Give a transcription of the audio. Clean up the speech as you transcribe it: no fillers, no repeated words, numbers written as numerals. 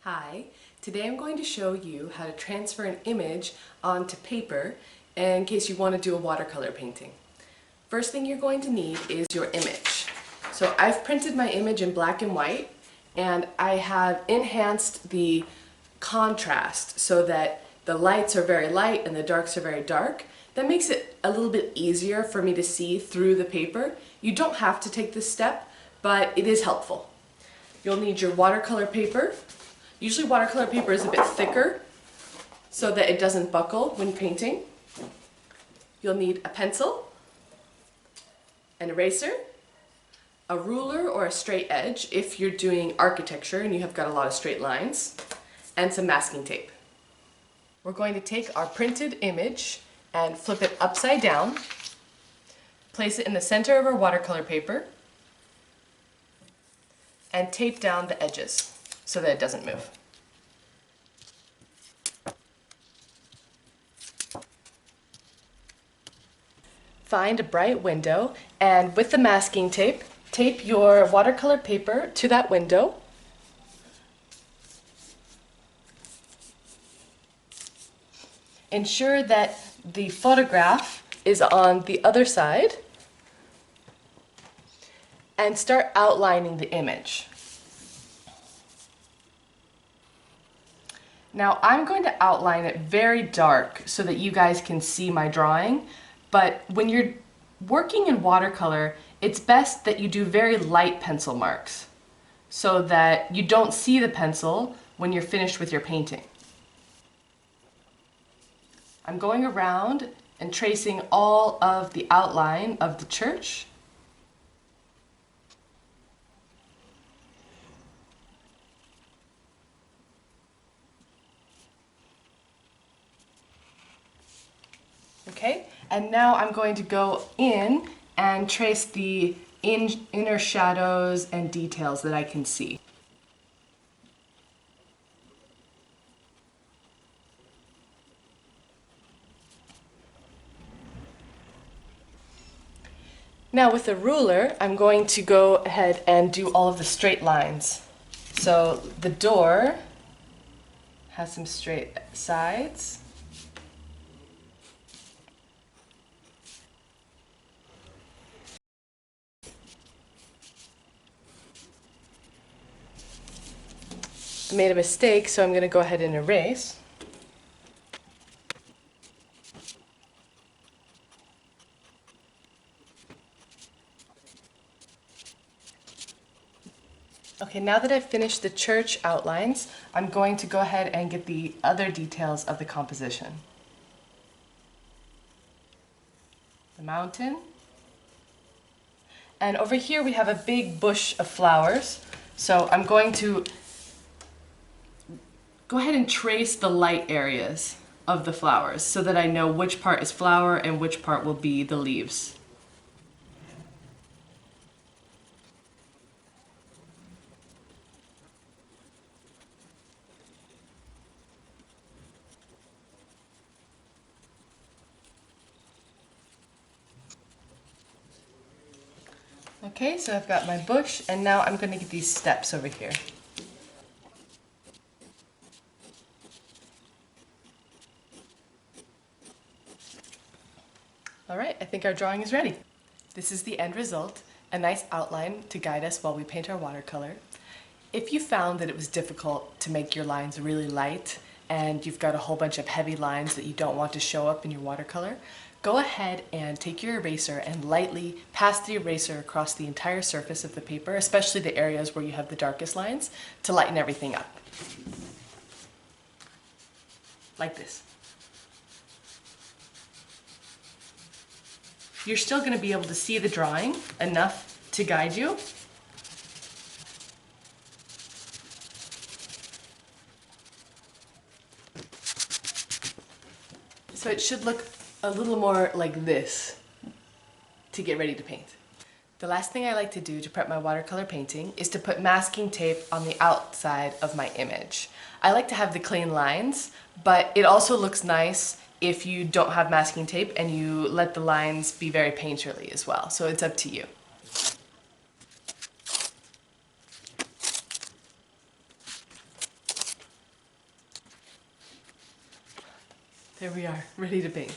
Hi, today I'm going to show you how to transfer an image onto paper in case you want to do a watercolor painting. First thing you're going to need is your image. So I've printed my image in black and white, and I have enhanced the contrast so that the lights are very light and the darks are very dark. That makes it a little bit easier for me to see through the paper. You don't have to take this step, but it is helpful. You'll need your watercolor paper. Usually watercolor paper is a bit thicker so that it doesn't buckle when painting. You'll need a pencil, an eraser, a ruler or a straight edge if you're doing architecture and you have got a lot of straight lines, and some masking tape. We're going to take our printed image and flip it upside down, place it in the center of our watercolor paper, and tape down the edges so that it doesn't move. Find a bright window, and with the masking tape, tape your watercolor paper to that window. Ensure that the photograph is on the other side, and start outlining the image. Now I'm going to outline it very dark so that you guys can see my drawing, but when you're working in watercolor, it's best that you do very light pencil marks so that you don't see the pencil when you're finished with your painting. I'm going around and tracing all of the outline of the church. Okay, and now I'm going to go in and trace the inner shadows and details that I can see. Now with a ruler, I'm going to go ahead and do all of the straight lines. So the door has some straight sides. I made a mistake, so I'm going to go ahead and erase. Okay, now that I've finished the church outlines, I'm going to go ahead and get the other details of the composition. The mountain. And over here we have a big bush of flowers. So I'm going to go ahead and trace the light areas of the flowers so that I know which part is flower and which part will be the leaves. Okay, so I've got my bush, and now I'm going to get these steps over here. Alright, I think our drawing is ready. This is the end result, a nice outline to guide us while we paint our watercolor. If you found that it was difficult to make your lines really light and you've got a whole bunch of heavy lines that you don't want to show up in your watercolor, go ahead and take your eraser and lightly pass the eraser across the entire surface of the paper, especially the areas where you have the darkest lines, to lighten everything up. Like this. You're still going to be able to see the drawing enough to guide you. So it should look a little more like this to get ready to paint. The last thing I like to do to prep my watercolor painting is to put masking tape on the outside of my image. I like to have the clean lines, but it also looks nice if you don't have masking tape and you let the lines be very painterly as well. So it's up to you. There we are, ready to paint.